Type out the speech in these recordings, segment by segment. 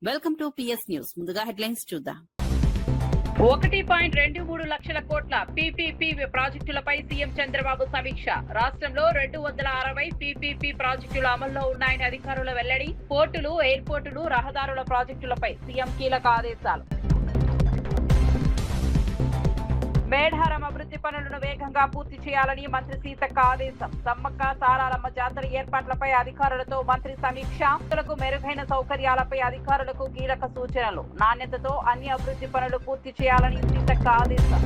Welcome to PS news. ముందుగా headlines చూద్దాం. 1.23 లక్షల కోట్ల పీపీపీ ప్రాజెక్టులపై సీఎం చంద్రబాబు సమీక్ష. రాష్ట్రంలో 260 పీపీపీ ప్రాజెక్టులు అమల్లో ఉన్నాయని అధికారుల వెల్లడి. పోర్టులు, ఎయిర్పోర్టులు, రహదారుల ప్రాజెక్టులపై సీఎం కీలక ఆదేశాలు. మేడారం అభివృద్ధి పనులను వేగంగా పూర్తి చేయాలని మంత్రి సీతక్క ఆదేశం. సమ్మక్క సారాలమ్మ జాతర ఏర్పాట్లపై అధికారులతో మంత్రి సమీక్ష. భక్తులకు మెరుగైన సౌకర్యాలపై అధికారులకు కీలక సూచనలు. నాణ్యతతో అన్ని అభివృద్ధి పనులు పూర్తి చేయాలని సీతక్క ఆదేశం.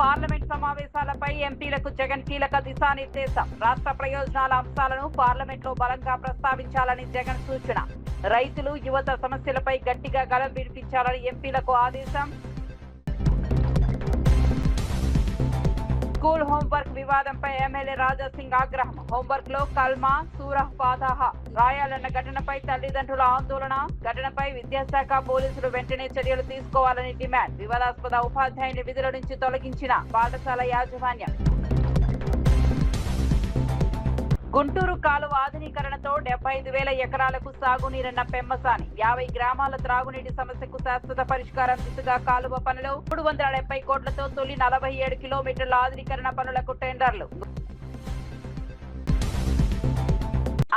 పార్లమెంట్ సమావేశాలపై ఎంపీలకు జగన్ కీలక దిశానిర్దేశం. రాష్ట్ర ప్రయోజనాల అంశాలను పార్లమెంట్ లో బలంగా ప్రస్తావించాలని జగన్ సూచన. రైతులు, యువత సమస్యలపై గట్టిగా గళం వినిపించాలని ఎంపీలకు ఆదేశం. స్కూల్ హోంవర్క్ వివాదంపై ఎమ్మెల్యే రాజాసింగ్ ఆగ్రహం. హోంవర్క్ లో కల్మా, సూరహ్ ఫాతిహా రాయాలన్న ఘటనపై తల్లిదండ్రుల ఆందోళన. ఘటనపై విద్యాశాఖ పోలీసులు వెంటనే చర్యలు తీసుకోవాలని డిమాండ్. వివాదాస్పద ఉపాధ్యాయుని విధుల నుంచి తొలగించిన పాఠశాల యాజమాన్యం. గుంటూరు కాలువ ఆధునీకరణతో 75,000 ఎకరాలకు సాగునీరన్న పెమ్మసాని. 50 గ్రామాల త్రాగునీటి సమస్యకు శాశ్వత పరిష్కారం దిశగా కాలువ పనులు. 370 కోట్లతో తొలి 47 కిలోమీటర్ల ఆధునీకరణ పనులకు టెండర్లు.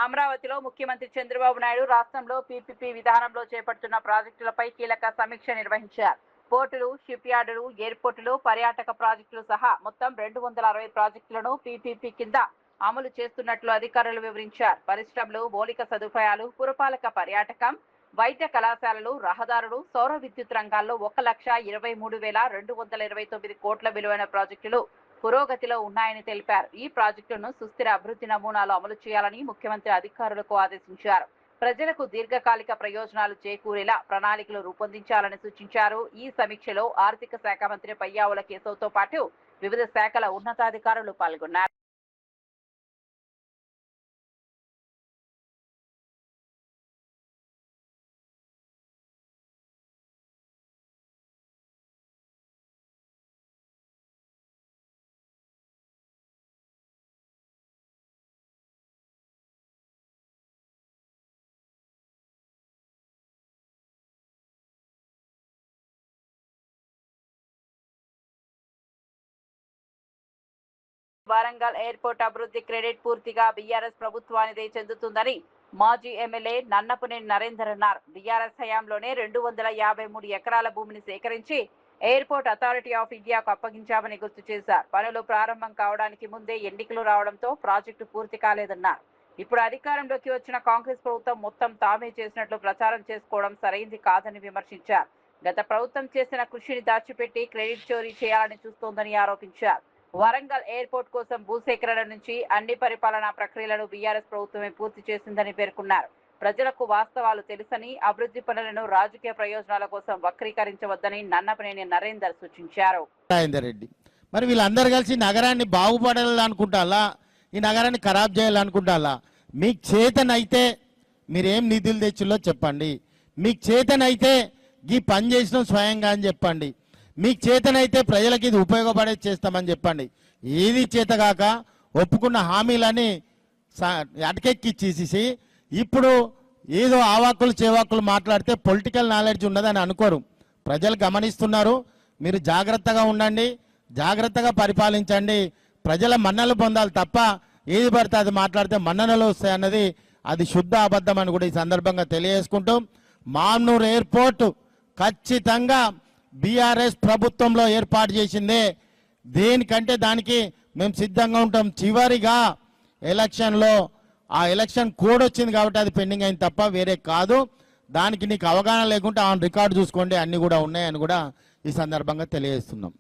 అమరావతిలో ముఖ్యమంత్రి చంద్రబాబు నాయుడు రాష్ట్రంలో పీపీపీ విధానంలో చేపడుతున్న ప్రాజెక్టులపై కీలక సమీక్ష నిర్వహించారు. పోర్టులు, షిప్ యార్డులు, ఎయిర్పోర్టులు, పర్యాటక ప్రాజెక్టులు సహా మొత్తం 260 ప్రాజెక్టులను పీపీపీ కింద అమలు చేస్తున్నట్లు అధికారులు వివరించారు. పరిశ్రమలు, మౌలిక సదుపాయాలు, పురపాలక, పర్యాటకం, వైద్య కళాశాలలు, రహదారులు, సౌర విద్యుత్ రంగాల్లో 1,23,229 కోట్ల విలువైన ప్రాజెక్టులు పురోగతిలో ఉన్నాయని తెలిపారు. ఈ ప్రాజెక్టులను సుస్థిర అభివృద్ధి నమూనాలు అమలు చేయాలని ముఖ్యమంత్రి అధికారులకు ఆదేశించారు. ప్రజలకు దీర్ఘకాలిక ప్రయోజనాలు చేకూరేలా ప్రణాళికలు రూపొందించాలని సూచించారు. ఈ సమీక్షలో ఆర్థిక శాఖ మంత్రి పయ్యావుల కేశవ్తో పాటు వివిధ శాఖల ఉన్నతాధికారులు పాల్గొన్నారు. వరంగల్ ఎయిర్పోర్ట్ అభివృద్ధి క్రెడిట్ పూర్తిగా బీఆర్ఎస్ ప్రభుత్వానిదే చెందుతుందని మాజీ ఎమ్మెల్యే నన్నపనేని నరేందర్ అన్నారు. బీఆర్ఎస్ హయాంలోనే 253 ఎకరాల భూమిని సేకరించి ఎయిర్పోర్ట్ అథారిటీ ఆఫ్ ఇండియాకు అప్పగించామని గుర్తు చేశారు. పనులు ప్రారంభం కావడానికి ముందే ఎన్నికలు రావడంతో ప్రాజెక్టు పూర్తి కాలేదన్నారు. ఇప్పుడు అధికారంలోకి వచ్చిన కాంగ్రెస్ ప్రభుత్వం మొత్తం తామే చేసినట్లు ప్రచారం చేసుకోవడం సరైంది కాదని విమర్శించారు. గత ప్రభుత్వం చేసిన కృషిని దాచిపెట్టి క్రెడిట్ చోరీ చేయాలని చూస్తోందని ఆరోపించారు. వరంగల్ ఎయిర్పోర్ట్ కోసం భూసేకరణ నుంచి అన్ని పరిపాలనా ప్రక్రియలను బీఆర్ఎస్ ప్రభుత్వమే పూర్తి చేసిందని పేర్కొన్నారు. ప్రజలకు వాస్తవాలు తెలుసని, అభివృద్ధి పనులను రాజకీయ ప్రయోజనాల కోసం వక్రీకరించవద్దని నన్నపనేని నరేందర్ సూచించారు. మరి వీళ్ళందరూ కలిసి నగరాన్ని బాగుపడాలనుకుంటాలా, ఈ నగరాన్ని ఖరాబ్ చేయాలనుకుంటాలా? మీకు చేతనైతే మీరేం నిధులు తెచ్చిలో చెప్పండి. మీకు చేతనైతే ఈ పని చేసిన స్వయంగా అని చెప్పండి. మీకు చేతనైతే ప్రజలకి ఇది ఉపయోగపడేది చేస్తామని చెప్పండి. ఏది చేతగాక ఒప్పుకున్న హామీలని అటకెక్కిచ్చేసి ఇప్పుడు ఏదో ఆవాకులు చేవాకులు మాట్లాడితే పొలిటికల్ నాలెడ్జ్ ఉన్నదని అనుకోరు. ప్రజలు గమనిస్తున్నారు. మీరు జాగ్రత్తగా ఉండండి, జాగ్రత్తగా పరిపాలించండి. ప్రజల మన్నలు పొందాలి తప్ప ఏది పడితే అది మాట్లాడితే మన్ననలు వస్తాయన్నది అది శుద్ధ అబద్ధం అని కూడా ఈ సందర్భంగా తెలియజేసుకుంటూ, మామ్నూర్ ఎయిర్పోర్ట్ ఖచ్చితంగా బీఆర్ఎస్ ప్రభుత్వంలో ఏర్పాటు చేసిందే. దేనికంటే దానికి మేము సిద్ధంగా ఉంటాం. చివరిగా ఎలక్షన్లో ఆ ఎలక్షన్ కోడ్ వచ్చింది కాబట్టి అది పెండింగ్ అయింది తప్ప వేరే కాదు. దానికి నీకు అవగాహన లేకుంటే ఆ రికార్డు చూసుకోండి, అన్ని కూడా ఉన్నాయని కూడా ఈ సందర్భంగా తెలియజేస్తున్నాం.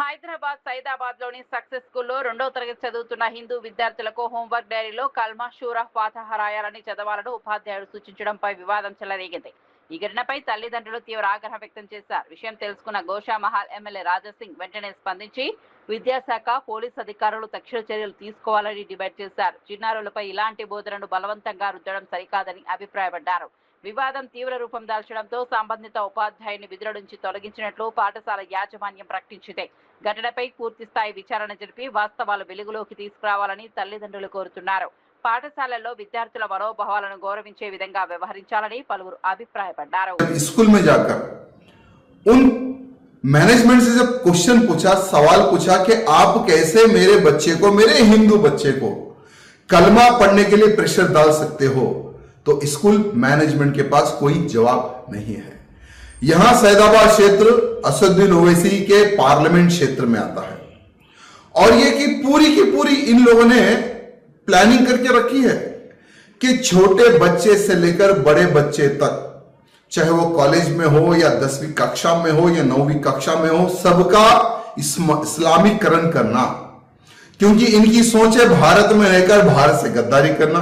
హైదరాబాద్ సైదాబాద్ లోని సక్సెస్ స్కూల్లో 2వ తరగతి చదువుతున్న హిందూ విద్యార్థులకు హోంవర్క్ డైరీలో కల్మా, సూరహ్ ఫాతిహా రాయాలని చదవాలని ఉపాధ్యాయుడు సూచించడంపై వివాదం చెలరేగింది. ఈ ఘటనపై తల్లిదండ్రులు తీవ్ర ఆగ్రహం వ్యక్తం చేశారు. విషయం తెలుసుకున్న గోషామహల్ ఎమ్మెల్యే రాజాసింగ్ వెంటనే స్పందించి విద్యాశాఖ, పోలీసు అధికారులు తక్షణ చర్యలు తీసుకోవాలని డిమాండ్ చేశారు. చిన్నారులపై ఇలాంటి బోధనను బలవంతంగా రుద్దడం సరికాదని అభిప్రాయపడ్డారు. వివాదం తీవ్ర రూపం దాల్చడంతో సంబంధిత ఉపాధ్యాయుని విధుల నుంచి తొలగించినట్లు పాఠశాల యాజమాన్యం ప్రకటించింది. ఘటనపై పూర్తి స్థాయి విచారణ జరిపి వాస్తవాలు వెలుగులోకి తీసుకురావాలని తల్లిదండ్రులు కోరుతున్నారు. పాఠశాలల్లో విద్యార్థుల మనోభావాలను గౌరవించే విధంగా వ్యవహరించాలని పలువురు అభిప్రాయపడ్డారు. स्कूल में जाकर उन मैनेजमेंट से जब क्वेश्चन पूछा, सवाल पूछा कि आप कैसे मेरे बच्चे को, मेरे हिंदू बच्चे को कलमा पढ़ने के लिए प्रेशर डाल सकते हो, तो स्कूल मैनेजमेंट के पास कोई जवाब नहीं है। यहां सैदाबाद क्षेत्र असदुद्दीन ओवैसी के पार्लियामेंट क्षेत्र में आता है और ये की पूरी इन लोगों ने प्लानिंग करके रखी है कि छोटे बच्चे से लेकर बड़े बच्चे तक, चाहे वो कॉलेज में हो या 10वीं कक्षा में हो या 9वीं कक्षा में हो, सबका इस्लामीकरण करना। क्योंकि इनकी सोच है भारत में रहकर भारत से गद्दारी करना,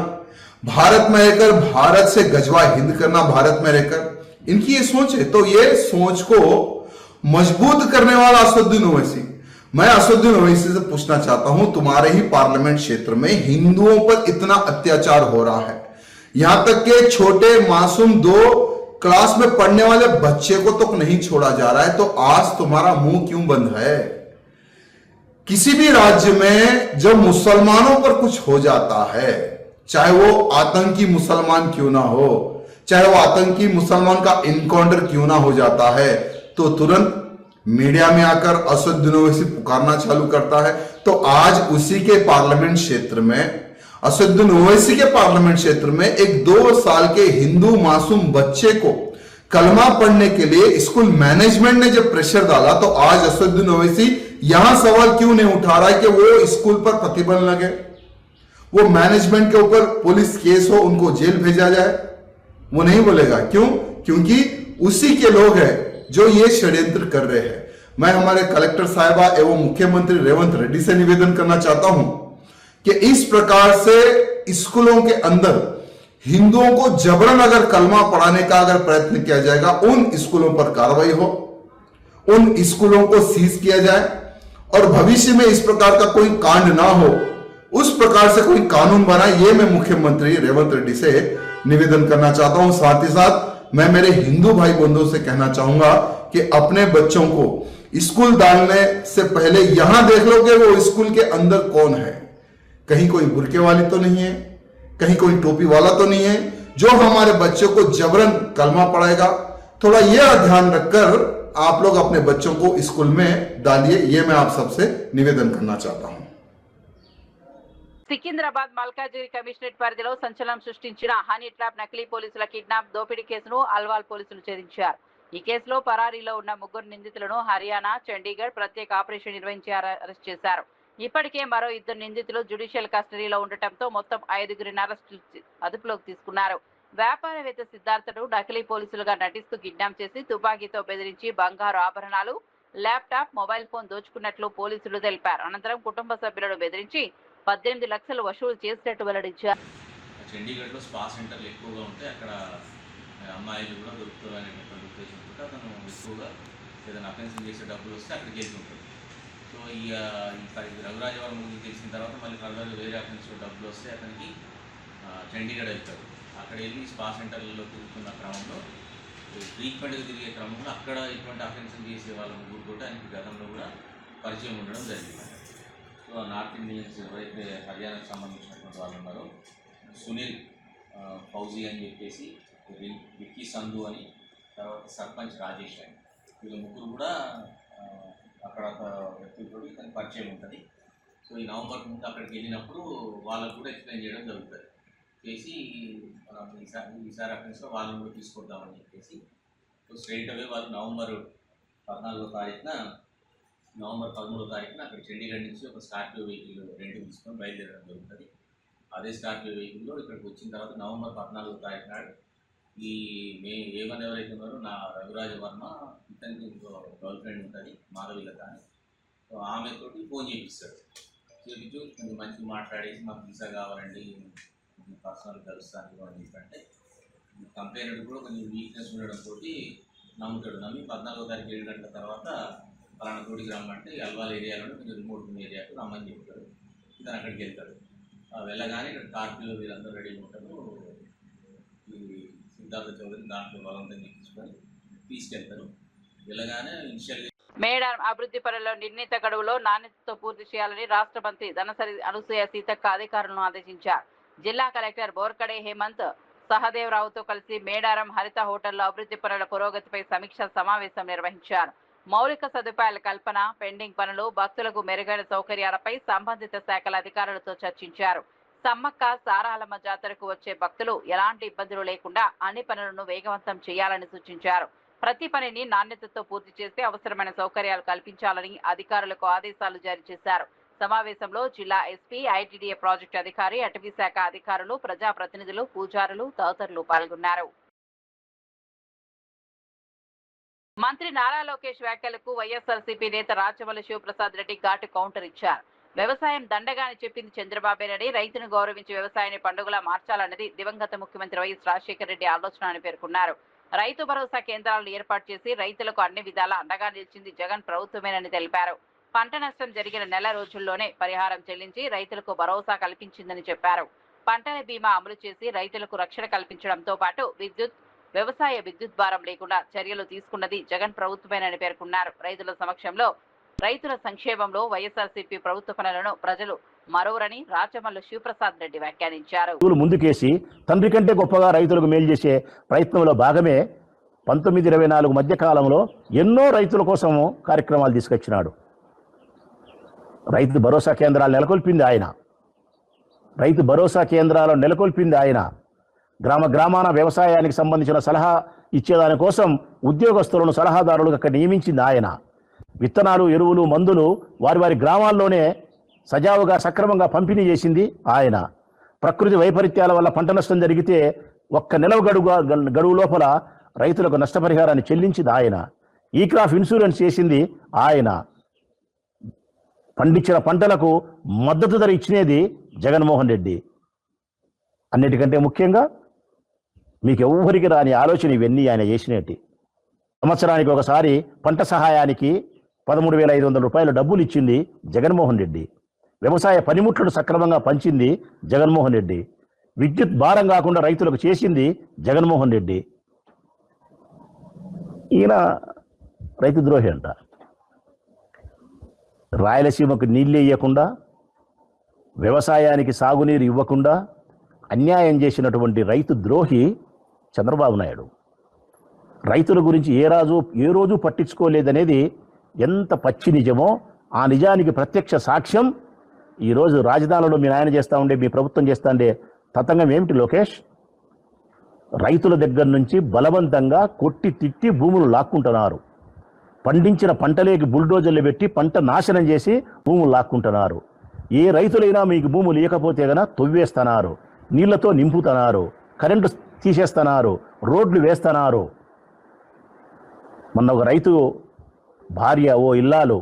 भारत में रहकर भारत से गजवा हिंद करना, भारत में रहकर इनकी ये सोच है। तो ये सोच को मजबूत करने वाला असदुद्दीन ओवैसी, मैं असदुद्दीन ओवैसी से पूछना चाहता हूं, तुम्हारे ही पार्लियामेंट क्षेत्र में हिंदुओं पर इतना अत्याचार हो रहा है, यहां तक के छोटे मासूम 2 क्लास में पढ़ने वाले बच्चे को तो नहीं छोड़ा जा रहा है, तो आज तुम्हारा मुंह क्यों बंद है? किसी भी राज्य में जब मुसलमानों पर कुछ हो जाता है, चाहे वो आतंकी मुसलमान क्यों ना हो, चाहे वो आतंकी मुसलमान का इनकाउंटर क्यों ना हो जाता है, तो तुरंत मीडिया में आकर असदुद्दीन ओवैसी पुकारना चालू करता है। तो आज उसी के पार्लियामेंट क्षेत्र में, असदुद्दीन ओवैसी के पार्लियामेंट क्षेत्र में एक 2 साल के हिंदू मासूम बच्चे को कलमा पढ़ने के लिए स्कूल मैनेजमेंट ने जब प्रेशर डाला, तो आज असदुद्दीन ओवैसी यहां सवाल क्यों नहीं उठा रहा है कि वो स्कूल पर प्रतिबंध लगे, वो मैनेजमेंट के ऊपर पुलिस केस हो, उनको जेल भेजा जाए? वो नहीं बोलेगा। क्यों? क्योंकि उसी के लोग हैं जो ये षड्यंत्र कर रहे हैं। मैं हमारे कलेक्टर साहिबा एवं मुख्यमंत्री रेवंत रेड्डी से निवेदन करना चाहता हूं कि इस प्रकार से स्कूलों के अंदर हिंदुओं को जबरन अगर कलमा पढ़ाने का अगर प्रयत्न किया जाएगा, उन स्कूलों पर कार्रवाई हो, उन स्कूलों को सीज किया जाए और भविष्य में इस प्रकार का कोई कांड ना हो, उस प्रकार से कोई कानून बनाए, ये मैं मुख्यमंत्री रेवंत रेड्डी से निवेदन करना चाहता हूं। साथ ही साथ मैं मेरे हिंदू भाई बंधुओं से कहना चाहूंगा कि अपने बच्चों को स्कूल डालने से पहले यहां देख लो कि वो स्कूल के अंदर कौन है, कहीं कोई बुरके वाली तो नहीं है, कहीं कोई टोपी वाला तो नहीं है जो हमारे बच्चों को जबरन कलमा पढ़ाएगा। थोड़ा यह ध्यान रखकर आप लोग अपने बच्चों को स्कूल में डालिए, ये मैं आप सबसे निवेदन करना चाहता हूं। సికింద్రాబాద్ మల్కాజిగిరి కమిషనరేట్ పరిధిలో సంచలనం సృష్టించిన హనీ ట్రాప్ నకిలీ పోలీసుల కిడ్నాప్ దోపిడీ కేసును అల్వాల్ పోలీసులు ఛేదించారు. ఈ కేసులో పరారీలో ఉన్న 3 నిందితులను హర్యానా, చండీగఢ్ ప్రత్యేక ఆపరేషన్ నిర్వహించి అరెస్ట్ చేశారు. ఇప్పటికే మరో 2 నిందితులు జ్యుడిషియల్ కస్టడీలో ఉండటంతో మొత్తం 5గురిని అదుపులోకి తీసుకున్నారు. వ్యాపారవేత్త సిద్ధార్థను నకిలీ పోలీసులుగా నటిస్తూ కిడ్నాప్ చేసి తుపాకీతో బెదిరించి బంగారు ఆభరణాలు, ల్యాప్టాప్, మొబైల్ ఫోన్ దోచుకున్నట్లు పోలీసులు తెలిపారు. అనంతరం కుటుంబ సభ్యులను బెదిరించి 18 లక్షలు వసూలు చేసినట్టు వెల్లడించారు. చండీగఢ్లో స్పా సెంటర్లు ఎక్కువగా ఉంటాయి, అక్కడ అమ్మాయిలు కూడా దొరుకుతారు అనేటువంటి ఉద్దేశంతో అతను ఎక్కువగా ఏదైనా అఫెన్స్ చేసే డబ్బులు వస్తే అక్కడికి వెళ్తూ ఉంటాడు. సో ఈ రఘురాజవరం ముందు తెలిసిన తర్వాత మళ్ళీ ఫర్దర్ వేరే అఫెన్స్లో డబ్బులు వస్తే అతనికి చండీగఢ్ వెళ్తాడు. అక్కడ వెళ్ళి స్పా సెంటర్లలో తిరుగుతున్న క్రమంలో, ఫ్రీక్వెంట్గా తిరిగే క్రమంలో అక్కడ ఇటువంటి అఫెన్సులు చేసే వాళ్ళ ముగ్గురు కూడా ఆయనకి గతంలో కూడా పరిచయం ఉండడం జరిగింది. సో నార్త్ ఇండియన్స్ ఎవరైతే హర్యానాకు సంబంధించినటువంటి వాళ్ళు ఉన్నారో, సునీల్, ఫౌజీ అని చెప్పేసి, విక్కీ సంధు అని, తర్వాత సర్పంచ్ రాజేష్ అని, వీళ్ళ ముగ్గురు కూడా అక్కడ వ్యక్తులతో తనకు పరిచయం ఉంటుంది. సో ఈ నవంబర్ ముందు అక్కడికి వెళ్ళినప్పుడు వాళ్ళకు కూడా ఎక్స్ప్లెయిన్ చేయడం జరుగుతుంది. చేసి ఈసారి అఫెన్స్లో వాళ్ళని కూడా తీసుకొద్దామని చెప్పేసి, సో స్ట్రైట్ అవే వాళ్ళు నవంబర్ 13వ తారీఖున అక్కడ చండీగఢ్ నుంచి ఒక స్కార్పియో వెహికల్ రెంట్ తీసుకొని బయలుదేరడం జరుగుతుంది. అదే స్కార్పియో వెహికల్లో ఇక్కడికి వచ్చిన తర్వాత నవంబర్ 14వ తారీఖు నాడు ఈ ఏమని ఎవరైతే ఉన్నారో నా రఘురాజ వర్మ, ఇతనికి ఇంకో గర్ల్ ఫ్రెండ్ ఉంటుంది మాధవిలత అని, సో ఆమెతోటి ఫోన్ చేపిస్తాడు. చేపించు కొంచెం మంచిగా మాట్లాడేసి మాకు వీసా కావాలండి, పర్సనల్ కలుస్తాను అని చెప్పంటే, కంప్లైంట్ కూడా కొంచెం వీక్నెస్ ఉండడంతో నమ్ముతాడు. నమ్మి 14వ తారీఖు 7 గంటల తర్వాత పలానా తోటికి రమ్మంటే అల్వాల్ ఏరియాలోనే కొంచెం రిమోట్ ఉన్న ఏరియాకు రమ్మని చెప్తాడు. ఇతను అక్కడికి వెళ్తాడు. వెళ్ళగానే ఇక్కడ కార్పిలో వీళ్ళందరూ రెడీగా ఉంటారు. ఈ సిద్ధార్థ చౌదరి దాంట్లో బలవంతంగా తీసుకొని తీసుకెళ్తారు. వెళ్ళగానే ఇనిషియల్గా మేడారం అభివృద్ధి పనుల్లో నిర్ణీత గడువులో నాణ్యతతో పూర్తి చేయాలని రాష్ట్ర మంత్రి ధనసరి అనసూయ సీతక్క అధికారులను ఆదేశించారు. జిల్లా కలెక్టర్ బోర్కడే హేమంత్ సహదేవరావుతో కలిసి మేడారం హరిత హోటల్లో అభివృద్ధి పనుల పురోగతిపై సమీక్ష సమావేశం నిర్వహించారు. మౌలిక సదుపాయాల కల్పన, పెండింగ్ పనులు, భక్తులకు మెరుగైన సౌకర్యాలపై సంబంధిత శాఖల అధికారులతో చర్చించారు. సమ్మక్క సారాలమ్మ జాతరకు వచ్చే భక్తులు ఎలాంటి ఇబ్బందులు లేకుండా అన్ని పనులను వేగవంతం చేయాలని సూచించారు. ప్రతి పనిని నాణ్యతతో పూర్తి చేసి అవసరమైన సౌకర్యాలు కల్పించాలని అధికారులకు ఆదేశాలు జారీ చేశారు. సమావేశంలో జిల్లా ఎస్పీ, ఐటీడీఏ ప్రాజెక్టు అధికారి, అటవీ శాఖ అధికారులు, ప్రజాప్రతినిధులు, పూజారులు తదితరులు పాల్గొన్నారు. మంత్రి నారా లోకేష్ వ్యాఖ్యలకు వైఎస్ఆర్సీపీ నేత రాచమల్లి శివప్రసాద్ రెడ్డి ఘాటు కౌంటర్ ఇచ్చారు. వ్యవసాయం దండగాని చెప్పింది చంద్రబాబేనని, రైతును గౌరవించి వ్యవసాయాన్ని పండుగలా మార్చాలన్నది దివంగత ముఖ్యమంత్రి వైఎస్ రాజశేఖర రెడ్డి ఆలోచన అని పేర్కొన్నారు. రైతు భరోసా కేంద్రాలను ఏర్పాటు చేసి రైతులకు అన్ని విధాలా అండగా నిలిచింది జగన్ ప్రభుత్వమేనని తెలిపారు. పంట నష్టం జరిగిన నెల రోజుల్లోనే పరిహారం చెల్లించి రైతులకు భరోసా కల్పించిందని చెప్పారు. పంటల బీమా అమలు చేసి రైతులకు రక్షణ కల్పించడంతో పాటు వ్యవసాయ విద్యుత్ భారం లేకుండా చర్యలు తీసుకున్నది జగన్ ప్రభుత్వమేనని పేర్కొన్నారు. రైతుల సమక్షంలో రైతుల సంక్షేమంలో వైఎస్ఆర్సీపీ ప్రభుత్వ పనులను ప్రజలు మరోరని రాచమల్లు శివప్రసాద్ రెడ్డి వ్యాఖ్యానించారు. ముందుకేసి తండ్రి కంటే గొప్పగా రైతులకు మేలు చేసే ప్రయత్నంలో భాగమే 1924 మధ్య కాలంలో ఎన్నో రైతుల కోసము కార్యక్రమాలు తీసుకొచ్చినాడు. రైతు భరోసా కేంద్రాలు నెలకొల్పింది ఆయన. రైతు భరోసా కేంద్రాలను నెలకొల్పింది ఆయన. గ్రామాన వ్యవసాయానికి సంబంధించిన సలహా ఇచ్చేదాని కోసం ఉద్యోగస్తులను సలహాదారులుగా అక్కడ నియమించింది ఆయన. విత్తనాలు, ఎరువులు, మందులు వారి గ్రామాల్లోనే సజావుగా సక్రమంగా పంపిణీ చేసింది ఆయన. ప్రకృతి వైపరీత్యాల వల్ల పంట నష్టం జరిగితే ఒక్క నెల గడువు లోపల రైతులకు నష్టపరిహారాన్ని చెల్లించింది ఆయన. ఈ క్రాప్ ఇన్సూరెన్స్ చేసింది ఆయన. పండించిన పంటలకు మద్దతు ధర ఇచ్చినది జగన్మోహన్ రెడ్డి. అన్నిటికంటే ముఖ్యంగా మీకు ఎవ్వరికి రాని ఆలోచన ఇవన్నీ ఆయన చేసినట్టు. సంవత్సరానికి ఒకసారి పంట సహాయానికి 13,500 రూపాయల డబ్బులు ఇచ్చింది జగన్మోహన్ రెడ్డి. వ్యవసాయ పనిముట్లను సక్రమంగా పంచింది జగన్మోహన్ రెడ్డి. విద్యుత్ భారం కాకుండా రైతులకు చేసింది జగన్మోహన్ రెడ్డి. ఈయన రైతు ద్రోహి అంట. రాయలసీమకు నీళ్ళు ఇవ్వకుండా, వ్యవసాయానికి సాగునీరు ఇవ్వకుండా అన్యాయం చేసినటువంటి రైతు ద్రోహి చంద్రబాబు నాయుడు. రైతుల గురించి ఏ రోజు పట్టించుకోలేదనేది ఎంత పచ్చి నిజమో ఆ నిజానికి ప్రత్యక్ష సాక్ష్యం ఈరోజు రాజధానిలో మీ నాయన చేస్తూ ఉండే, మీ ప్రభుత్వం చేస్తూ ఉండే తతంగం ఏమిటి లోకేష్? రైతుల దగ్గర నుంచి బలవంతంగా కొట్టి తిట్టి భూములు లాక్కుంటున్నారు. పండించిన పంటలేకి బుల్డోజర్లు పెట్టి పంట నాశనం చేసి భూములు లాక్కుంటున్నారు. ఏ రైతులైనా మీకు భూములు ఇవ్వకపోతే గన తొవ్వేస్తున్నారు, నీళ్లతో నింపుతున్నారు, కరెంటు తీసేస్తున్నారు, రోడ్లు వేస్తున్నారు. మొన్న ఒక రైతు భార్య, ఓ ఇల్లాలు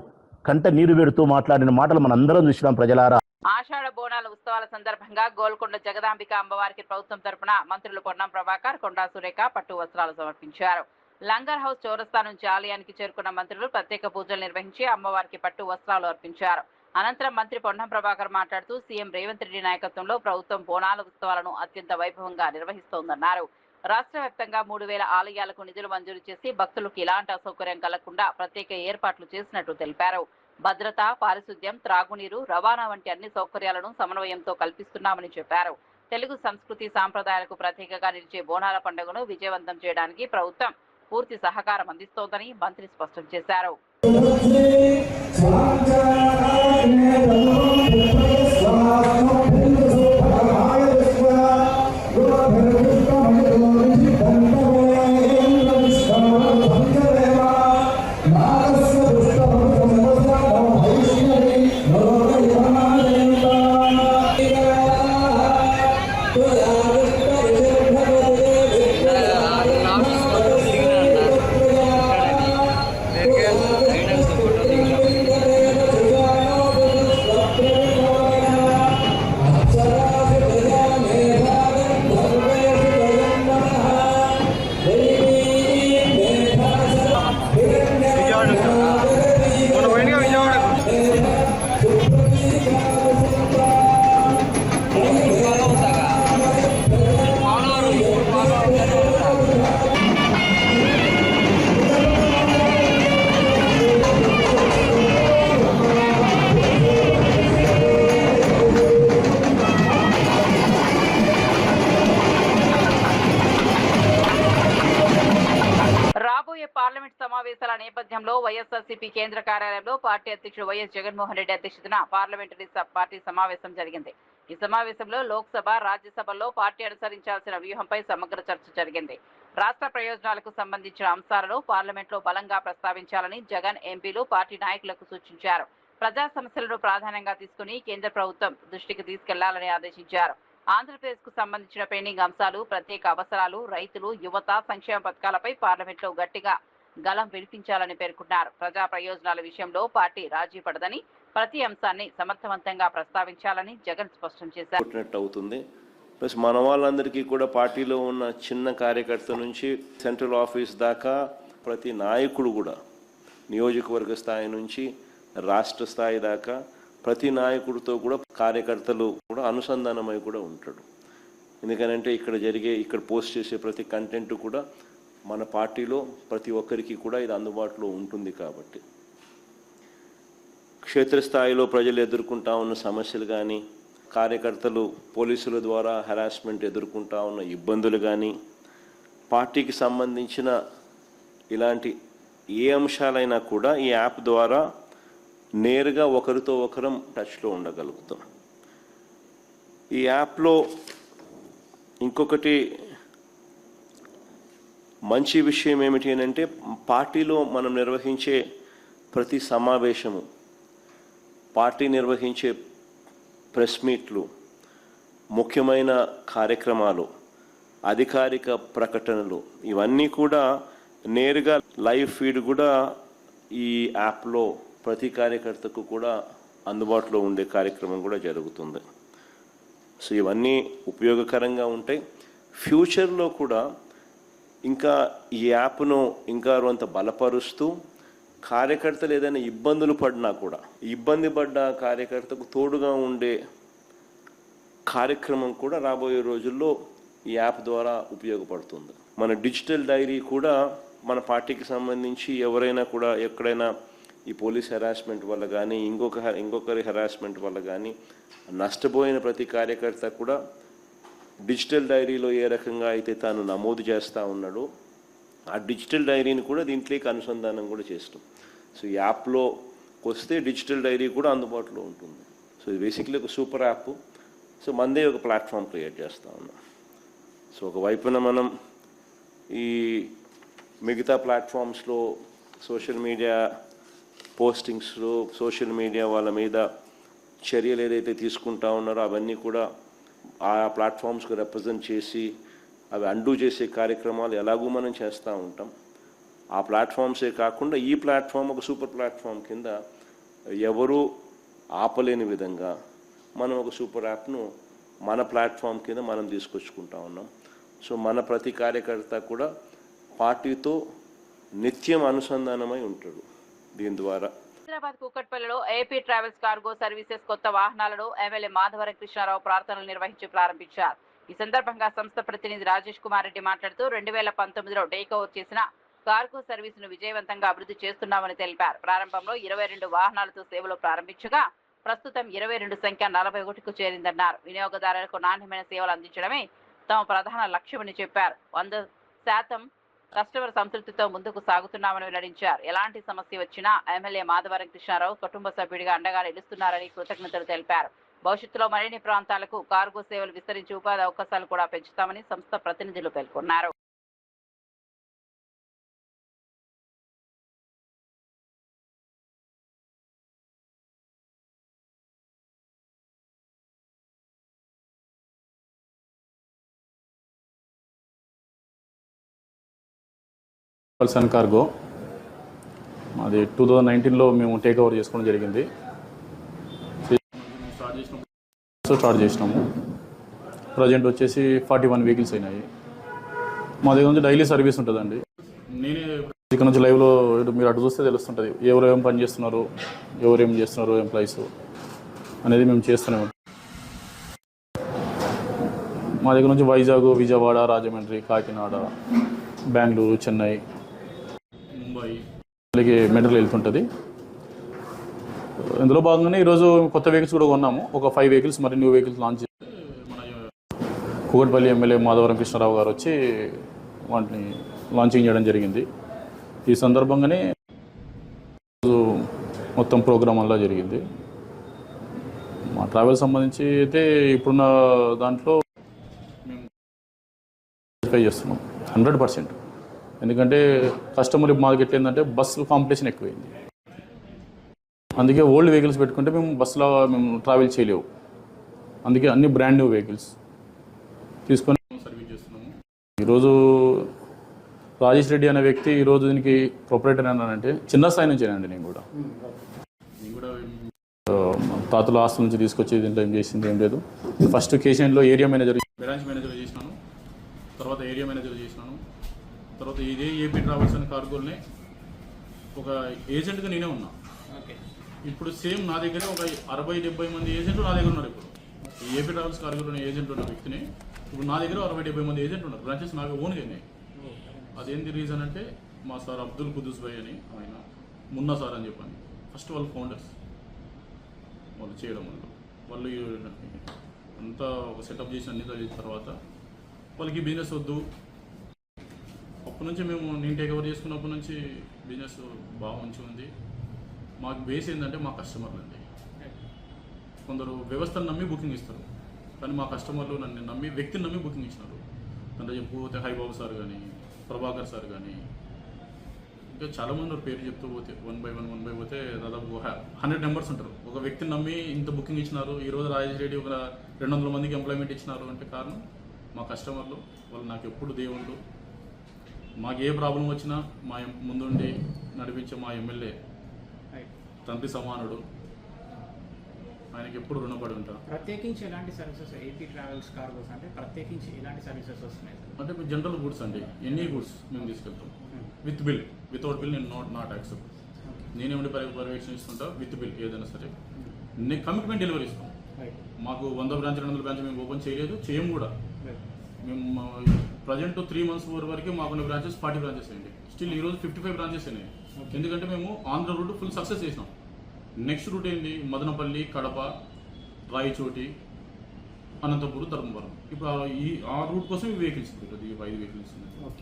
కంట నీరు పెడుతూ మాట్లాడిన మాటలు మనందరం చూసినాం ప్రజలారా. ఆషాఢ బోనాల ఉత్సవాల సందర్భంగా గోల్కొండ జగదాంబిక అమ్మవారికి ప్రభుత్వం తరపున మంత్రులు పొన్నం ప్రభాకర్, కొండా సురేఖ పట్టు వస్త్రాలు సమర్పించారు. లంగర్ హౌస్ చౌరస్తా నుంచి ఆలయానికి చేరుకున్న మంత్రులు ప్రత్యేక పూజలు నిర్వహించి అమ్మవారికి పట్టు వస్త్రాలు అర్పించారు. అనంతరం మంత్రి పొన్నం ప్రభాకర్ మాట్లాడుతూ సీఎం రేవంత్ రెడ్డి నాయకత్వంలో ప్రభుత్వం బోనాల ఉత్సవాలను అత్యంత వైభవంగా నిర్వహిస్తోందన్నారు. రాష్ట్ర వ్యాప్తంగా 3,000 ఆలయాలకు నిధులు మంజూరు చేసి భక్తులకు ఎలాంటి అసౌకర్యం కలగకుండా ప్రత్యేక ఏర్పాట్లు చేసినట్టు తెలిపారు. భద్రత, పారిశుద్ధ్యం, త్రాగునీరు, రవాణా వంటి అన్ని సౌకర్యాలను సమన్వయంతో కల్పిస్తున్నామని చెప్పారు. తెలుగు సంస్కృతి సాంప్రదాయాలకు ప్రత్యేకగా నిలిచే బోనాల పండుగను విజయవంతం చేయడానికి ప్రభుత్వం పూర్తి సహకారం అందిస్తోందని మంత్రి స్పష్టం చేశారు. పార్లమెంట్ సమావేశాల నేపథ్యంలో వైఎస్ఆర్సీపీ కేంద్ర కార్యాలయంలో పార్టీ అధ్యక్షుడు వైఎస్ జగన్మోహన్ రెడ్డి అధ్యక్షతన పార్లమెంటరీ పార్టీ సమావేశం జరిగింది. ఈ సమావేశంలో లోక్సభ, రాజ్యసభలో పార్టీ అనుసరించాల్సిన వ్యూహంపై సమగ్ర చర్చ జరిగింది. రాష్ట్ర ప్రయోజనాలకు సంబంధించిన అంశాలను పార్లమెంట్లో బలంగా ప్రస్తావించాలని జగన్ ఎంపీలు పార్టీ నాయకులకు సూచించారు. ప్రజా సమస్యలను ప్రాధాన్యంగా తీసుకుని కేంద్ర ప్రభుత్వం దృష్టికి తీసుకెళ్లాలని ఆదేశించారు. ఆంధ్రప్రదేశ్ కు సంబంధించిన పెండింగ్ అంశాలు, ప్రత్యేక అవసరాలు, రైతులు, యువత, సంక్షేమ పథకాలపై పార్లమెంట్లో గట్టిగా గళం వినిపించాలని పేర్కొన్నారు. ప్రజా ప్రయోజనాల విషయంలో పార్టీ రాజీ పడదని, ప్రతి అంశాన్ని సమర్థవంతంగా ప్రస్తావించాలని జగన్ స్పష్టం చేశారు. ప్లస్ మన వాళ్ళందరికీ కూడా పార్టీలో ఉన్న చిన్న కార్యకర్త నుంచి సెంట్రల్ ఆఫీస్ దాకా ప్రతి నాయకుడు కూడా నియోజకవర్గ స్థాయి నుంచి రాష్ట్ర స్థాయి దాకా ప్రతి నాయకుడితో కూడా కార్యకర్తలు కూడా అనుసంధానమై కూడా ఉంటాడు. ఎందుకనంటే ఇక్కడ పోస్ట్ చేసే ప్రతి కంటెంట్ కూడా మన పార్టీలో ప్రతి ఒక్కరికి కూడా ఇది అందుబాటులో ఉంటుంది. కాబట్టి క్షేత్రస్థాయిలో ప్రజలు ఎదుర్కొంటా ఉన్న సమస్యలు కానీ, కార్యకర్తలు పోలీసుల ద్వారా హెరాస్మెంట్ ఎదుర్కొంటా ఉన్న ఇబ్బందులు కానీ, పార్టీకి సంబంధించిన ఇలాంటి ఏ అంశాలైనా కూడా ఈ యాప్ ద్వారా నేరుగా ఒకరితో ఒకరం టచ్లో ఉండగలుగుతాం. ఈ యాప్లో ఇంకొకటి మంచి విషయం ఏమిటి అంటే, పార్టీలో మనం నిర్వహించే ప్రతి సమావేశము, పార్టీ నిర్వహించే ప్రెస్ మీట్లు, ముఖ్యమైన కార్యక్రమాలు, అధికారిక ప్రకటనలు ఇవన్నీ కూడా నేరుగా లైవ్ ఫీడ్ కూడా ఈ యాప్లో ప్రతి కార్యకర్తకు కూడా అందుబాటులో ఉండే కార్యక్రమం కూడా జరుగుతుంది. సో ఇవన్నీ ఉపయోగకరంగా ఉంటాయి. ఫ్యూచర్లో కూడా ఇంకా ఈ యాప్ను ఇంకా కొంత బలపరుస్తూ కార్యకర్తలు ఏదైనా ఇబ్బందులు పడినా కూడా ఇబ్బంది పడ్డ కార్యకర్తకు తోడుగా ఉండే కార్యక్రమం కూడా రాబోయే రోజుల్లో ఈ యాప్ ద్వారా ఉపయోగపడుతుంది. మన డిజిటల్ డైరీ కూడా మన పార్టీకి సంబంధించి ఎవరైనా కూడా ఎక్కడైనా ఈ పోలీస్ హెరాస్మెంట్ వల్ల కానీ ఇంకొకరి హెరాస్మెంట్ వల్ల కానీ నష్టపోయిన ప్రతి కార్యకర్త కూడా డిజిటల్ డైరీలో ఏ రకంగా అయితే తాను నమోదు చేస్తూ ఉన్నాడో ఆ డిజిటల్ డైరీని కూడా దీంట్లోకి అనుసంధానం కూడా చేస్తాం. సో ఈ యాప్లోకి వస్తే డిజిటల్ డైరీ కూడా అందుబాటులో ఉంటుంది. సో ఇది బేసిక్లీ ఒక సూపర్ యాప్. సో మనదే ఒక ప్లాట్ఫామ్ క్రియేట్ చేస్తూ ఉన్నాం. సో ఒకవైపున మనం ఈ మిగతా ప్లాట్ఫామ్స్లో సోషల్ మీడియా పోస్టింగ్స్లో సోషల్ మీడియా వాళ్ళ మీద చర్యలు ఏదైతే తీసుకుంటా ఉన్నారో అవన్నీ కూడా ఆ ప్లాట్ఫామ్స్కు రిప్రజెంట్ చేసి అవి అండూ చేసే కార్యక్రమాలు ఎలాగూ మనం చేస్తూ ఉంటాం. ఆ ప్లాట్ఫామ్సే కాకుండా ఈ ప్లాట్ఫామ్ ఒక సూపర్ ప్లాట్ఫామ్ కింద ఎవరు ఆపలేని విధంగా మనం ఒక సూపర్ యాప్ను మన ప్లాట్ఫామ్ కింద మనం తీసుకొచ్చుకుంటా ఉన్నాం. సో మన ప్రతి కార్యకర్త కూడా పార్టీతో నిత్యం అనుసంధానమై ఉంటాడు. దీని ద్వారా హైదరాబాద్ కూకట్పల్లిలో ఏపీ ట్రావెల్స్ కార్గో సర్వీసెస్ కొత్త వాహనాలను ఎమ్మెల్యే మాధవరం కృష్ణారావు ప్రార్థనలు నిర్వహించి ప్రారంభించారు. ఈ సందర్భంగా సంస్థ ప్రతినిధి రాజేష్ కుమార్ రెడ్డి మాట్లాడుతూ 2019లో టేక్ ఓవర్ చేసిన కార్గో సర్వీసును విజయవంతంగా అభివృద్ధి చేస్తున్నామని తెలిపారు. ప్రారంభంలో 22 వాహనాలతో సేవలు ప్రారంభించగా ప్రస్తుతం 22 సంఖ్య 41కు చేరిందన్నారు. వినియోగదారులకు నాణ్యమైన సేవలు అందించడమే తమ ప్రధాన లక్ష్యమని చెప్పారు. 100% కస్టమర్ సంతృప్తితో ముందుకు సాగుతున్నామని వెల్లడించారు. ఎలాంటి సమస్య వచ్చినా ఎమ్మెల్యే మాధవరం కృష్ణారావు కుటుంబ సభ్యుడిగా అండగా నిలుస్తున్నారని కృతజ్ఞతలు తెలిపారు. భవిష్యత్తులో మరిన్ని ప్రాంతాలకు కార్గో సేవలు విస్తరించి ఉపాధి అవకాశాలు కూడా పెంచుతామని సంస్థ ప్రతినిధులు పేర్కొన్నారు. సన్ కార్గో అది 2019లో మేము టేక్ ఓవర్ చేసుకోవడం జరిగింది. స్టార్ట్ చేసినాము. ప్రజెంట్ వచ్చేసి 41 వెహికల్స్ అయినాయి. మా దగ్గర నుంచి డైలీ సర్వీస్ ఉంటుందండి. నేనే ఇక్కడ నుంచి లైవ్లో మీరు అటు చూస్తే తెలుస్తుంటుంది ఎవరు ఏం పని చేస్తున్నారు, ఎవరు ఏం చేస్తున్నారు, ఎంప్లాయీస్ అనేది మేము చేస్తూనే ఉంటాం. మా దగ్గర నుంచి వైజాగ్, విజయవాడ, రాజమండ్రి, కాకినాడ, బెంగళూరు, చెన్నై, ముంబై అలాగే మెటీరియల్ వెళ్తుంటుంది. ఇందులో భాగంగానే ఈరోజు కొత్త వెహికల్స్ కూడా కొన్నాము. ఒక 5 వెహికల్స్ మరి న్యూ వెహికల్స్ లాంచ్ చేసి మన కూకట్పల్లి ఎమ్మెల్యే మాధవరం కృష్ణారావు గారు వచ్చి వాటిని లాంచింగ్ చేయడం జరిగింది. ఈ సందర్భంగానే మొత్తం ప్రోగ్రామ్ అలా జరిగింది. మా ట్రావెల్ సంబంధించి అయితే ఇప్పుడున్న దాంట్లో మేము వెరిఫై చేస్తున్నాం 100%. ఎందుకంటే కస్టమర్ మార్కెట్ ఏంటంటే బస్సు కాంపిటీషన్ ఎక్కువైంది. అందుకే ఓల్డ్ వెహికల్స్ పెట్టుకుంటే మేము బస్సులో మేము ట్రావెల్ చేయలేవు. అందుకే అన్ని బ్రాండ్ న్యూ వెహికల్స్ తీసుకొని సర్వీస్ చేస్తున్నాము. ఈరోజు రాజేష్ రెడ్డి అనే వ్యక్తి ఈరోజు దీనికి ప్రొపరేటర్ అన్నానంటే చిన్న స్థాయి నుంచేనండి. నేను కూడా తాతల ఆస్తుల నుంచి తీసుకొచ్చి దీంట్లో ఏం చేసింది ఏం లేదు. ఫస్ట్ కేసీఎన్లో ఏరియా మేనేజర్, బ్రాంచ్ మేనేజర్ చేసినాను, తర్వాత ఏరియా మేనేజర్ చేసినాను, తర్వాత ఇదే ఏపీ ట్రావెల్స్ అనే కార్గోల్ని ఒక ఏజెంట్గా నేనే ఉన్నా. ఇప్పుడు సేమ్ నా దగ్గర ఒక 60-70 మంది ఏజెంట్లు నా దగ్గర ఉన్నారు. ఇప్పుడు ఈ ఏపీ ట్రావెల్స్ కార్గోలో ఏజెంట్ ఉన్న వ్యక్తిని ఇప్పుడు నా దగ్గర 60-70 మంది ఏజెంట్లు ఉన్నారు. బ్రాంచెస్ నాకు ఓన్గా ఉన్నాయి. అదేంటి రీజన్ అంటే మా సార్ అబ్దుల్ కుద్దూస్ భాయ్ అని ఆయన మున్నా సార్ అని చెప్పండి. ఫస్ట్ వాళ్ళు ఫౌండర్స్, వాళ్ళు చేయడం వల్ల వాళ్ళు అంతా ఒక సెటప్ చేసి అన్ని చేసిన తర్వాత వాళ్ళకి బిజినెస్ వద్దు. అప్పటి నుంచి నేను టేక్ ఓవర్ చేసుకున్నప్పటి నుంచి బిజినెస్ బాగా మంచిగా ఉంది. మాకు బేస్ ఏంటంటే మా కస్టమర్లు అండి. కొందరు వ్యవస్థను నమ్మి బుకింగ్ ఇస్తారు, కానీ మా కస్టమర్లు నన్ను నమ్మి, వ్యక్తిని నమ్మి బుకింగ్ ఇచ్చినారు. అంటే చెప్పుకోతే హైబాబు సార్ కానీ, ప్రభాకర్ సార్ కానీ, ఇంకా చాలామంది పేరు చెప్తూ పోతే వన్ బై వన్ పోతే దాదాపు 100 మెంబర్స్ ఉంటారు. ఒక వ్యక్తిని నమ్మి ఇంత బుకింగ్ ఇచ్చినారు. ఈరోజు రాజేష్ రెడ్డి ఒక 200 మందికి ఎంప్లాయ్మెంట్ ఇచ్చినారు అంటే కారణం మా కస్టమర్లు. వాళ్ళు నాకు ఎప్పుడు దేవుళ్ళు. మాకు ఏ ప్రాబ్లం వచ్చినా మా ముందుండి నడిపించే మా ఎమ్మెల్యే తండ్రి సమానుడు, ఆయనకి ఎప్పుడు రుణపడి ఉంటాం. ప్రత్యేకించి ఎలాంటి సర్వీసెస్ ఏపీ ట్రావెల్స్ కార్గోస్ అంటే ప్రత్యేకించి ఎలాంటి సర్వీసెస్ వస్తున్నాయి? అంటే జనరల్ గుడ్స్ అండి, ఎన్ని గుడ్స్ మేము తీసుకెళ్తాం విత్ బిల్. వితౌట్ బిల్ నేను నాట్ యాక్సెప్ట్. నేనేమిటి పర్యవేక్షణ ఇస్తుంటా విత్ బిల్ ఏదైనా సరే. నేను కమిట్మెంట్ డెలివరీ ఇస్తాం. మాకు 100 బ్రాంచ్ 200 బ్రాంచ్ మేము ఓపెన్ చేయలేదు, చేయం కూడా. మేము ప్రజెంట్ 3 months వరకు మాకున్న బ్రాంచెస్ 40 బ్రాంచెస్ అయ్యింది. స్టిల్ ఈరోజు 55 బ్రాంచెస్ అయినాయి. ఎందుకంటే మేము ఆంధ్ర రూట్ ఫుల్ సక్సెస్ చేసినాం. నెక్స్ట్ రూట్ ఏంటి? మదనపల్లి, కడప, రాయచోటి, అనంతపురం, ధర్మవరం. ఇప్పుడు ఆ రూట్ కోసం ఈ వెహికల్స్, ఈ 5 వెహికల్స్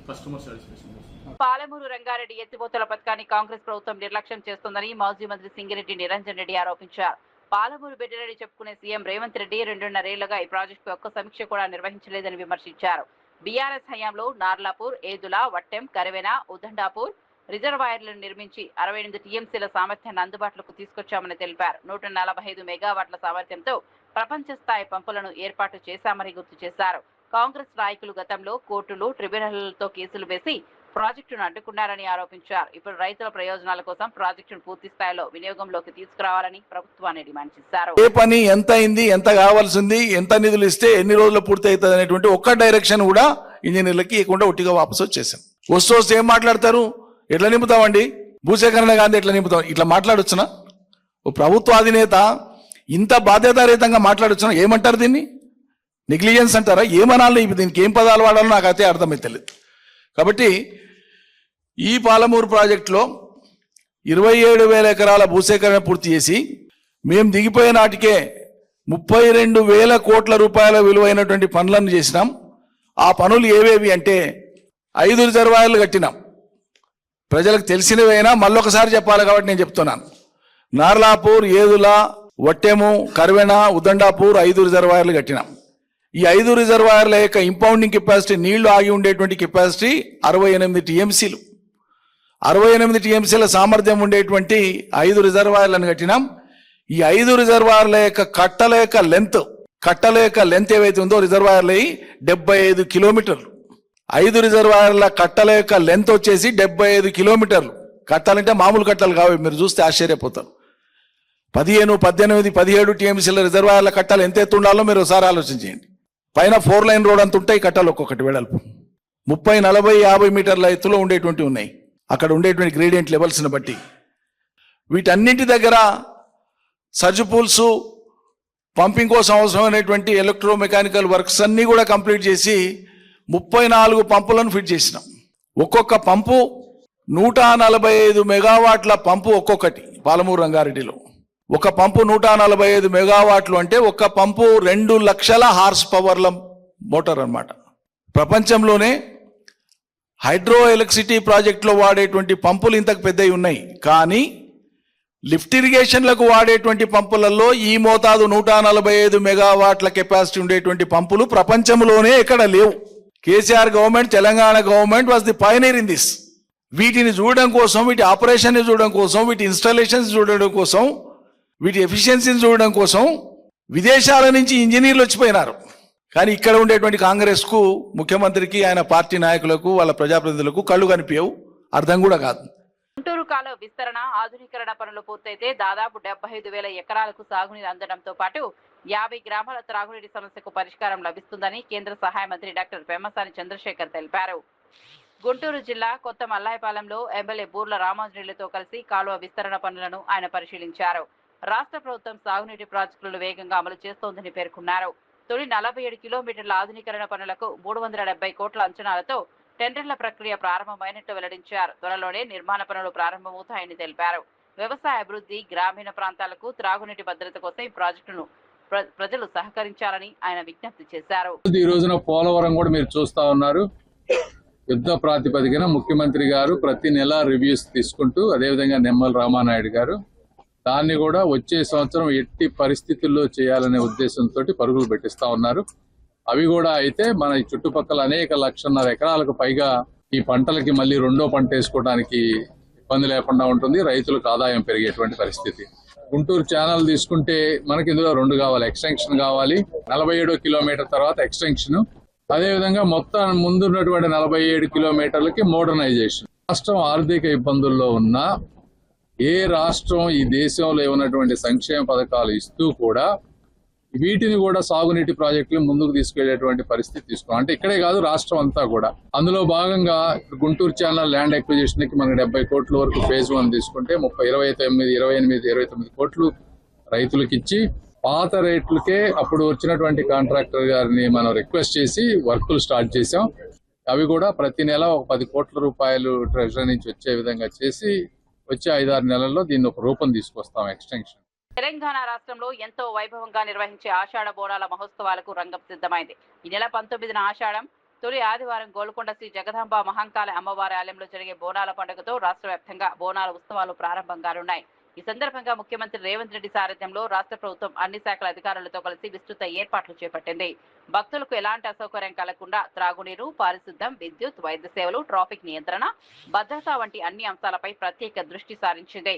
కస్టమర్ సాటిస్ఫాక్షన్ కోసం. పాలమూరు రంగారెడ్డి ఎత్తిపోతల పథకాన్ని కాంగ్రెస్ ప్రభుత్వం నిర్లక్ష్యం చేస్తోందని మాజీ మంత్రి సింగిరెడ్డి నిరంజన్ రెడ్డి ఆరోపించారు. పాలమూరు బెడ్డిరెడ్డి చెప్పుకునే సీఎం రేవంత్ రెడ్డి 2.5 ఏళ్లుగా ఈ ప్రాజెక్టు ఒక్క సమీక్ష కూడా నిర్వహించలేదని విమర్శించారు. బీఆర్ఎస్ హయాంలో నార్లాపూర్, ఏదుల, వట్టెం, కరివెన, ఉదండాపూర్ రిజర్వాయర్లను నిర్మించి 68 టీఎంసీల సామర్థ్యాన్ని అందుబాటులోకి తీసుకొచ్చామని తెలిపారు. 145 మెగావాట్ల సామర్థ్యంతో ప్రపంచ స్థాయి పంపులను ఏర్పాటు చేశామని గుర్తు చేశారు. కాంగ్రెస్ నాయకులు గతంలో కోర్టులు, ట్రిబ్యునళ్లతో కేసులు వేసి ప్రాజెక్టును అడ్డుకున్నారని ఆరోపించారు. ఇప్పుడు రైతుల ప్రయోజనాల కోసం ప్రాజెక్టును పూర్తి స్థాయిలో వినియోగంలోకి తీసుకురావాలని ప్రభుత్వాన్ని డిమాండ్ చేశారు. ఏ పని ఎంత అయింది, ఎంత కావాల్సింది, ఎంత నిధులు ఇస్తే ఎన్ని రోజుల్లో పూర్తి అవుతుంది అనేటువంటి ఒక్క డైరెక్షన్ కూడా ఇంజనీర్లకి ఇవ్వకుండా ఒట్టిగా వాపసు వచ్చేసాం. వస్తూ ఏం మాట్లాడతారు? ఎట్లా నింపుతామండి? భూసేకరణ గాంధీ ఎట్లా నింపుతాం? ఇట్లా మాట్లాడొచ్చునా? ఓ ప్రభుత్వ అధినేత ఇంత బాధ్యతారహితంగా మాట్లాడొచ్చునా? ఏమంటారు దీన్ని? నెగ్లిజెన్స్ అంటారా? ఏమనాలి? దీనికి ఏం పదాలు వాడాలో నాకు అయితే అర్థమైతలేదు. కాబట్టి ఈ పాలమూరు ప్రాజెక్టులో 27,000 ఎకరాల భూసేకరణ పూర్తి చేసి మేము దిగిపోయే నాటికే 32,000 కోట్ల రూపాయల విలువైనటువంటి పనులను చేసినాం. ఆ పనులు ఏవేవి అంటే 5 రిజర్వాయర్లు కట్టినాం. ప్రజలకు తెలిసినవైనా మళ్ళొకసారి చెప్పాలి కాబట్టి నేను చెప్తున్నాను. నార్లాపూర్, ఏదుల, వట్టెము, కర్వెన, ఉదండాపూర్ 5 రిజర్వాయర్లు కట్టినాం. ఈ 5 రిజర్వాయర్ల యొక్క ఇంపౌండింగ్ కెపాసిటీ, నీళ్లు ఆగి ఉండేటువంటి కెపాసిటీ 68 టీఎంసీలు. 68 టీఎంసీల సామర్థ్యం ఉండేటువంటి 5 రిజర్వాయర్లను కట్టినాం. ఈ 5 రిజర్వాయర్ల యొక్క కట్టల యొక్క లెంత్ ఏవైతే ఉందో రిజర్వాయర్ల 75 కిలోమీటర్లు. 5 రిజర్వాయర్ల కట్టల యొక్క లెంత్ వచ్చేసి 75 కిలోమీటర్లు. కట్టాలంటే మామూలు కట్టలు కావు, మీరు చూస్తే ఆశ్చర్యపోతారు. 15, 18, 17 టీఎంసీల రిజర్వాయర్ల కట్టాలు ఎంత ఎత్తు ఉండాలో మీరు ఒకసారి ఆలోచించేయండి. పైన 4 లైన్ రోడ్ అంత ఉంటాయి కట్టాలు, ఒక్కొక్కటి వెడల్పు 30, 40, 50 మీటర్ల ఎత్తులో ఉండేటువంటి ఉన్నాయి. అక్కడ ఉండేటువంటి గ్రేడియంట్ లెవెల్స్ని బట్టి వీటన్నింటి దగ్గర సర్జ్ పూల్స్, పంపింగ్ కోసం అవసరమైనటువంటి ఎలక్ట్రోమెకానికల్ వర్క్స్ అన్నీ కూడా కంప్లీట్ చేసి 34 పంపులను ఫిట్ చేసినాం. ఒక్కొక్క పంపు 145 మెగావాట్ల పంపు ఒక్కొక్కటి. పాలమూరు రంగారెడ్డిలో ఒక పంపు 145 మెగావాట్లు అంటే ఒక పంపు 2 లక్షల హార్స్ పవర్ల మోటార్ అన్నమాట. ప్రపంచంలోనే హైడ్రో ఎలక్ట్రిసిటీ ప్రాజెక్టులో వాడేటువంటి పంపులు ఇంతకు పెద్దవి ఉన్నాయి, కానీ లిఫ్ట్ ఇరిగేషన్లకు వాడేటువంటి పంపులలో ఈ మోతాదు 145 మెగావాట్ల కెపాసిటీ ఉండేటువంటి పంపులు ప్రపంచంలోనే ఎక్కడ లేవు. KCR government, Telangana government was the pioneer in this. వీటిని చూడడం కోసం, వీటి ఆపరేషన్ చూడడం కోసం, వీటి ఇన్స్టాలేషన్స్ చూడడం కోసం, వీటి ఎఫిషియన్సీని చూడడం కోసం విదేశాల నుంచి ఇంజనీర్లు వచ్చిపోయినారు. కానీ ఇక్కడ ఉండేటువంటి కాంగ్రెస్కు, ముఖ్యమంత్రికి, ఆయన పార్టీ నాయకులకు, వాళ్ళ ప్రజాప్రతినిధులకు కళ్ళు కనిపించవు, అర్థం కూడా కాదు. గుంటూరు కాలువ విస్తరణ, ఆధునీకరణ పనులు పూర్తయితే దాదాపు 75,000 ఎకరాలకు సాగునీరు అందడంతో పాటు 50 గ్రామాల త్రాగునీటి సమస్యకు పరిష్కారం లభిస్తుందని కేంద్ర సహాయ మంత్రి డాక్టర్ పెమ్మసాని చంద్రశేఖర్ తెలిపారు. గుంటూరు జిల్లా కొత్త మల్లాయపాలెంలో ఎమ్మెల్యే బూర్ల రామాంజనేయులతో కలిసి కాలువ విస్తరణ పనులను ఆయన పరిశీలించారు. రాష్ట్ర ప్రభుత్వం సాగునీటి ప్రాజెక్టులను వేగంగా అమలు చేస్తోందని పేర్కొన్నారు. తొలి 47 కిలోమీటర్ల ఆధునీకరణ పనులకు 370 కోట్ల అంచనాలతో టెండర్ల ప్రక్రియ ప్రారంభమైనట్టు వెల్లడించారు. త్వరలోనే నిర్మాణ పనులు ప్రారంభమవుతాయని తెలిపారు. వ్యవసాయ అభివృద్ధి, గ్రామీణ ప్రాంతాలకు త్రాగునీటి భద్రత కోసం ఈ ప్రాజెక్టును ప్రజలు సహకరించాలని ఆయన విజ్ఞప్తి చేశారు. ఈ రోజున పోలవరం కూడా మీరు చూస్తా ఉన్నారు. యుద్ధ ప్రాతిపదికన ముఖ్యమంత్రి గారు ప్రతి నెల రివ్యూస్ తీసుకుంటూ, అదేవిధంగా నిమ్మల రామానాయుడు గారు దాన్ని కూడా వచ్చే సంవత్సరం ఎట్టి పరిస్థితుల్లో చేయాలనే ఉద్దేశంతో పరుగులు పెట్టిస్తా ఉన్నారు. అవి కూడా అయితే మన చుట్టుపక్కల అనేక 1,50,000 ఎకరాలకు పైగా ఈ పంటలకి మళ్ళీ రెండో పంట వేసుకోవడానికి ఇబ్బంది లేకుండా ఉంటుంది, రైతులకు ఆదాయం పెరిగేటువంటి పరిస్థితి. గుంటూరు ఛానల్ తీసుకుంటే మనకి ఇందులో 2 కావాలి. ఎక్స్టెన్షన్ కావాలి, 47 కిలోమీటర్ తర్వాత ఎక్స్టెన్షన్, అదేవిధంగా మొత్తం ముందున్నటువంటి 47 కిలోమీటర్లకి మోడర్నైజేషన్. రాష్ట్రం ఆర్థిక ఇబ్బందుల్లో ఉన్న ఏ రాష్ట్రం ఈ దేశంలో ఉన్నటువంటి సంక్షేమ పథకాలు ఇస్తూ కూడా వీటిని కూడా సాగునీటి ప్రాజెక్టులు ముందుకు తీసుకెళ్లేటువంటి పరిస్థితి తీసుకున్నాం. అంటే ఇక్కడే కాదు, రాష్ట్రం అంతా కూడా. అందులో భాగంగా గుంటూరు ఛానల్ ల్యాండ్ అక్విజిషన్ కి మనకి 70 కోట్ల వరకు ఫేజ్ 1 తీసుకుంటే 28 కోట్లు రైతులకు ఇచ్చి, పాత రేట్లకే అప్పుడు వచ్చినటువంటి కాంట్రాక్టర్ గారిని మనం రిక్వెస్ట్ చేసి వర్కులు స్టార్ట్ చేశాం. అవి కూడా ప్రతి నెల ఒక 10 కోట్ల రూపాయలు ట్రెజరీ నుంచి వచ్చే విధంగా చేసి వచ్చే 5-6 నెలల్లో దీన్ని ఒక రూపం తీసుకొస్తాం. ఎక్స్టెన్షన్. తెలంగాణ రాష్ట్రంలో ఎంతో వైభవంగా నిర్వహించే ఆషాఢ బోనాల మహోత్సవాలకు రంగం సిద్ధమైంది. ఈ నెల 19న ఆషాఢం తొలి ఆదివారం గోల్కొండ శ్రీ జగదాంబ మహంకాళి అమ్మవారి ఆలయంలో జరిగే బోనాల పండుగతో రాష్ట్ర వ్యాప్తంగా బోనాల ఉత్సవాలు ప్రారంభంగానున్నాయి. ఈ సందర్భంగా ముఖ్యమంత్రి రేవంత్ రెడ్డి సారథ్యంలో రాష్ట్ర ప్రభుత్వం అన్ని శాఖల అధికారులతో కలిసి విస్తృత ఏర్పాట్లు చేపట్టింది. భక్తులకు ఎలాంటి అసౌకర్యం కలగకుండా త్రాగునీరు, పారిశుద్ధ్యం, విద్యుత్, వైద్య సేవలు, ట్రాఫిక్ నియంత్రణ, భద్రత వంటి అన్ని అంశాలపై ప్రత్యేక దృష్టి సారించింది.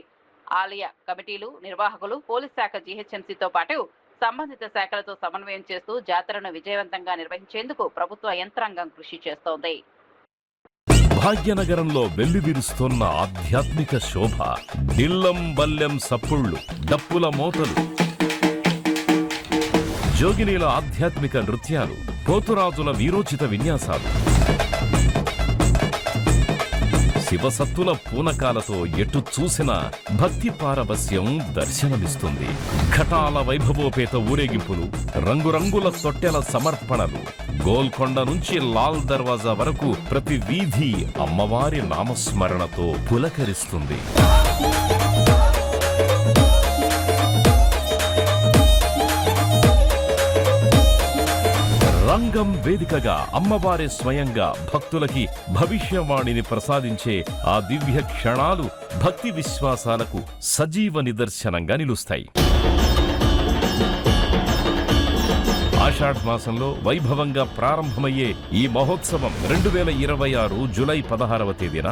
ఆలయ కమిటీలు, నిర్వాహకులు, పోలీస్ శాఖ, జీహెచ్ఎంసీతో పాటు సంబంధిత శాఖలతో సమన్వయం చేస్తూ జాతరను విజయవంతంగా నిర్వహించేందుకు ప్రభుత్వ యంత్రాంగం కృషి చేస్తోంది. భాగ్యనగరంలో వెల్లివిరుస్తోన్న ఆధ్యాత్మిక శోభ, దిల్లం బల్లెం సప్పుళ్ళు, డప్పుల మోతలు, జోగినీల ఆధ్యాత్మిక నృత్యాలు, పోతురాజుల వీరోచిత విన్యాసాలు, శివసత్తుల పూనకాలతో ఎటు చూసిన భక్తి పారవస్యం దర్శనమిస్తుంది. ఘటాల వైభవోపేత ఊరేగింపులు, రంగురంగుల తొట్టెల సమర్పణలు, గోల్కొండ నుంచి లాల్ దర్వాజా వరకు ప్రతి వీధి అమ్మవారి నామస్మరణతో పులకరిస్తుంది. రంగం వేదికగా అమ్మవారి స్వయంగా భక్తులకి భవిష్యవాణిని ప్రసాదించే ఆ దివ్య క్షణాలు భక్తి విశ్వాసాలకు సజీవ నిదర్శనంగా నిలుస్తాయి. ఆషాఢ మాసంలో వైభవంగా ప్రారంభమయ్యే ఈ మహోత్సవం 2026 జూలై 16వ తేదీన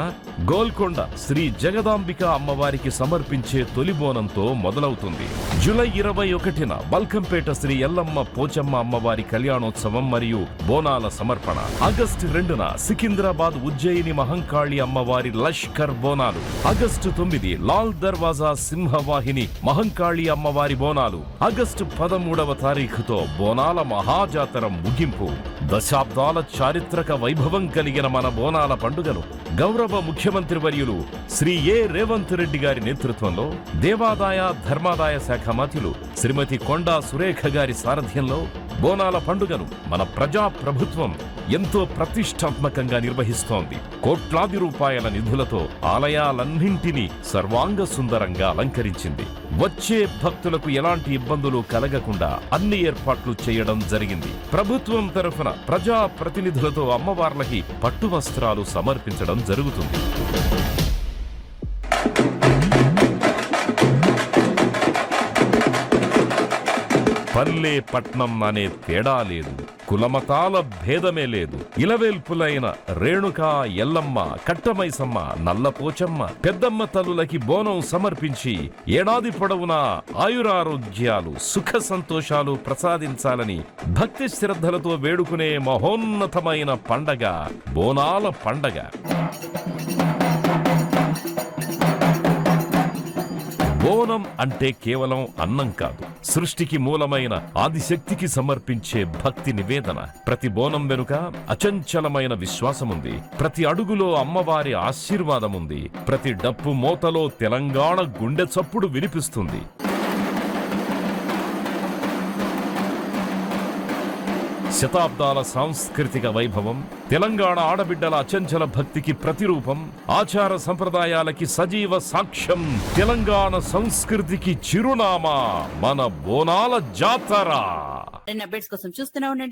గోల్కొండ శ్రీ జగదాంబిక అమ్మవారికి సమర్పించే తొలి బోనంతో మొదలవుతుంది. జూలై 21న బల్కంపేట శ్రీ ఎల్లమ్మ పోచమ్మ అమ్మవారి కళ్యాణోత్సవం మరియు బోనాల సమర్పణ. ఆగస్టు 2న సికింద్రాబాద్ ఉజ్జయిని మహంకాళి అమ్మవారి లష్కర్ బోనాలు. ఆగస్టు 9 లాల్ దర్వాజా సింహవాహిని మహంకాళి అమ్మవారి బోనాలు. ఆగస్టు 13వ తారీఖుతో బోనాల మహాజాతర ముగింపు. దశాబ్దాల చారిత్రక వైభవం కలిగిన మన బోనాల పండుగను గౌరవ ముఖ్యమంత్రి వర్యులు శ్రీ ఏ రేవంత్ రెడ్డి గారి నేతృత్వంలో దేవాదాయ ధర్మాదాయ శాఖ మంత్రులు శ్రీమతి కొండా సురేఖ గారి సారథ్యంలో బోనాల పండుగను మన ప్రజా ప్రభుత్వం ఎంతో ప్రతిష్టాత్మకంగా నిర్వహిస్తోంది. కోట్లాది రూపాయల నిధులతో ఆలయాలన్నింటినీ సర్వాంగ సుందరంగా అలంకరించింది. వచ్చే భక్తులకు ఎలాంటి ఇబ్బందులు కలగకుండా అన్ని ఏర్పాట్లు చేయడం జరిగింది. ప్రభుత్వం తరఫున ప్రజా ప్రతినిధులతో అమ్మవార్లకి పట్టు వస్త్రాలు సమర్పించడం జరుగుతుంది. పల్లె పట్నం అనే తేడా లేదు, కులమతాల భేదమే లేదు. ఇలవేల్పులైన రేణుక, ఎల్లమ్మ, కట్టమైసమ్మ, నల్లపోచమ్మ, పెద్దమ్మ తల్లులకి బోనం సమర్పించి ఏడాది పొడవునా ఆయురారోగ్యాలు, సుఖ సంతోషాలు ప్రసాదించాలని భక్తి శ్రద్ధలతో వేడుకునే మహోన్నతమైన పండగ బోనాల పండగ. బోనం అంటే కేవలం అన్నం కాదు, సృష్టికి మూలమైన ఆదిశక్తికి సమర్పించే భక్తి నివేదన. ప్రతి బోనం వెనుక అచంచలమైన విశ్వాసముంది. ప్రతి అడుగులో అమ్మవారి ఆశీర్వాదముంది. ప్రతి డప్పు మోతలో తెలంగాణ గుండె చప్పుడు వినిపిస్తుంది. శతాబ్దాల సాంస్కృతిక వైభవం, తెలంగాణ ఆడబిడ్డల అచంచల భక్తికి ప్రతిరూపం, ఆచార సంప్రదాయాలకి సజీవ సాక్ష్యం, తెలంగాణ సంస్కృతికి చిరునామా మన బోనాల జాతర. అప్డేట్స్ కోసం చూస్తూనే ఉండండి